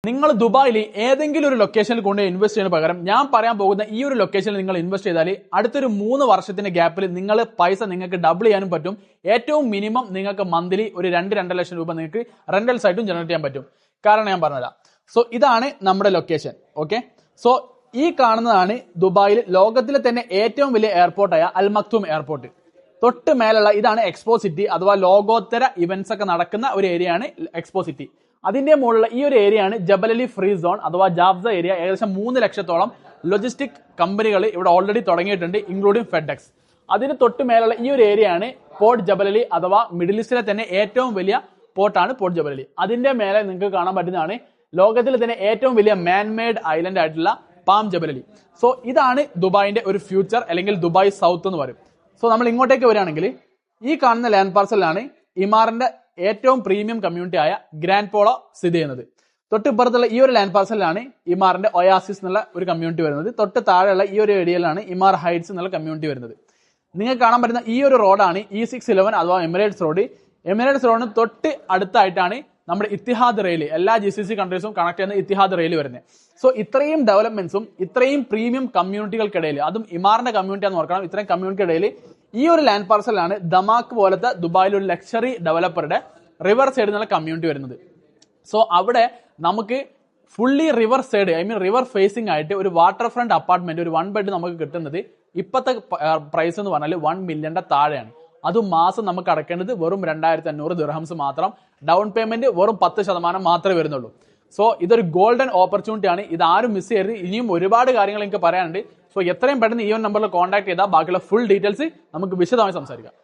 നിങ്ങൾ ദുബായിൽ ഏതെങ്കിലും ഒരു ലൊക്കേഷനിൽ കൊണ്ട് ഇൻവെസ്റ്റ് ചെയ്യുന്ന പകരം ഞാൻ പറയാൻ പോകുന്ന ഈ ഒരു ലൊക്കേഷനിൽ നിങ്ങൾ ഇൻവെസ്റ്റ് ചെയ്താൽ അടുത്തൊരു 3 വർഷത്തിന്റെ ഗ്യാപ്പിൽ നിങ്ങൾ പൈസ നിങ്ങൾക്ക് ഡബിൾ ചെയ്യാനും പറ്റും. ഏറ്റവും മിനിമം നിങ്ങൾക്ക് മന്ത്ലി ഒരു 2-2.5 ലക്ഷം രൂപ നിങ്ങൾക്ക് റെന്റൽസ് ആയിട്ടും ജനറേറ്റ് ചെയ്യാൻ പറ്റും. കാരണം ഞാൻ പറഞ്ഞുതരാം. സോ ഇതാണ് നമ്മുടെ ലൊക്കേഷൻ. ഓക്കെ, സോ ഈ കാണുന്നതാണ് ദുബായിൽ ലോകത്തിലെ തന്നെ ഏറ്റവും വലിയ എയർപോർട്ടായ അൽ മക്തൂം എയർപോർട്ട്. തൊട്ട് മേലുള്ള ഇതാണ് എക്സ്പോ സിറ്റി, അഥവാ ലോകോത്തര ഇവന്റ്സ് ഒക്കെ നടക്കുന്ന ഒരു ഏരിയ ആണ് എക്സ്പോ സിറ്റി. അതിന്റെ മുകളിലുള്ള ഈ ഒരു ഏരിയ ആണ് ജബൽ അലി ഫ്രീ സോൺ അഥവാ ജാബ്സ ഏരിയ. ഏകദേശം 3 ലക്ഷത്തോളം ലോജിസ്റ്റിക് കമ്പനികൾ ഇവിടെ ഓൾറെഡി തുടങ്ങിയിട്ടുണ്ട്, ഇൻക്ലൂഡിംഗ് ഫെഡെക്സ്. അതിന് തൊട്ട് മേലുള്ള ഈ ഒരു ഏരിയ ആണ് പോർട്ട് ജബൽ അലി, അഥവാ മിഡിൽ ഈസ്റ്റിലെ തന്നെ ഏറ്റവും വലിയ പോർട്ടാണ് പോർട്ട് ജബൽ അലി. അതിന്റെ മേലെ നിങ്ങൾക്ക് കാണാൻ പറ്റുന്നതാണ് ലോകത്തിലെ തന്നെ ഏറ്റവും വലിയ മാൻമെയ്ഡ് ഐലൻഡ് ആയിട്ടുള്ള പാം ജബൽ അലി. സോ ഇതാണ് ദുബായിന്റെ ഒരു ഫ്യൂച്ചർ, അല്ലെങ്കിൽ ദുബായ് സൗത്ത് എന്ന് പറയും. സോ നമ്മൾ ഇങ്ങോട്ടേക്ക് വരികയാണെങ്കിൽ ഈ കാണുന്ന ലാൻഡ് പാർസലിലാണ് ഇമാറിന്റെ ഏറ്റവും പ്രീമിയം കമ്മ്യൂണിറ്റി ആയ ഗ്രാൻഡ് പോളോ സ്ഥിതി ചെയ്യുന്നത്. തൊട്ടിപ്പുറത്തുള്ള ഈ ഒരു ലാൻഡ് പാർസലിലാണ് ഇമാറിന്റെ ഒയാസിസ് എന്നുള്ള ഒരു കമ്മ്യൂണിറ്റി വരുന്നത്. തൊട്ട് താഴെയുള്ള ഈ ഒരു ഏരിയയിലാണ് ഇമാർ ഹൈറ്റ്സ് എന്നുള്ള കമ്മ്യൂണിറ്റി വരുന്നത്. നിങ്ങൾക്ക് കാണാൻ പറ്റുന്ന ഈ ഒരു റോഡാണ് E611 അഥവാ എമിറേറ്റ്സ് റോഡ്. എമിറേറ്റ്സ് റോഡിന് തൊട്ട് അടുത്തായിട്ടാണ് നമ്മുടെ ഇത്തിഹാദ് റെയിൽ, എല്ലാ GCC കൺട്രീസും കണക്ട് ചെയ്യുന്ന ഇത്തിഹാദ് റെയിൽ വരുന്നത്. സോ ഇത്രയും ഡെവലപ്മെന്റ്സും ഇത്രയും പ്രീമിയം കമ്മ്യൂണിറ്റികൾക്കിടയിൽ, അതും ഇമാറിന്റെ കമ്മ്യൂണിറ്റി ആണെന്ന് ഓർക്കണം, ഇത്രയും കമ്മ്യൂണിറ്റിക്കിടയിൽ ഈ ഒരു ലാൻഡ് പാർസലാണ് ദമാക്ക് പോലത്തെ ദുബായിൽ ഒരു ലക്ഷറി ഡെവലപ്പറുടെ റിവർ സൈഡ് എന്നുള്ള കമ്മ്യൂണിറ്റി വരുന്നത്. സോ അവിടെ നമുക്ക് fully river side, I mean river facing ആയിട്ട് ഒരു വാട്ടർ ഫ്രണ്ട് അപ്പാർട്ട്മെന്റ്, ഒരു 1 ബെഡ് നമുക്ക് കിട്ടുന്നത് ഇപ്പോഴത്തെ പ്രൈസ് എന്ന് പറഞ്ഞാൽ 1 മില്യന്റെ താഴെയാണ്. അതും മാസം നമുക്ക് അടക്കേണ്ടത് വെറും 2500 ദിർഹംസ് മാത്രം. ഡൗൺ പേയ്മെന്റ് വെറും 10% മാത്രമേ വരുന്നുള്ളൂ. സോ ഇതൊരു ഗോൾഡൻ ഓപ്പർച്യൂണിറ്റി ആണ്, ഇത് ആരും മിസ് ചെയ്യരുത്. ഇനിയും ഒരുപാട് കാര്യങ്ങൾ എനിക്ക് പറയാനുണ്ട്. സോ എത്രയും പെട്ടെന്ന് ഈ നമ്പറിൽ കോൺടാക്ട് ചെയ്താൽ ബാക്കിയുള്ള ഫുൾ ഡീറ്റെയിൽസ് നമുക്ക് വിശദമായി സംസാരിക്കാം.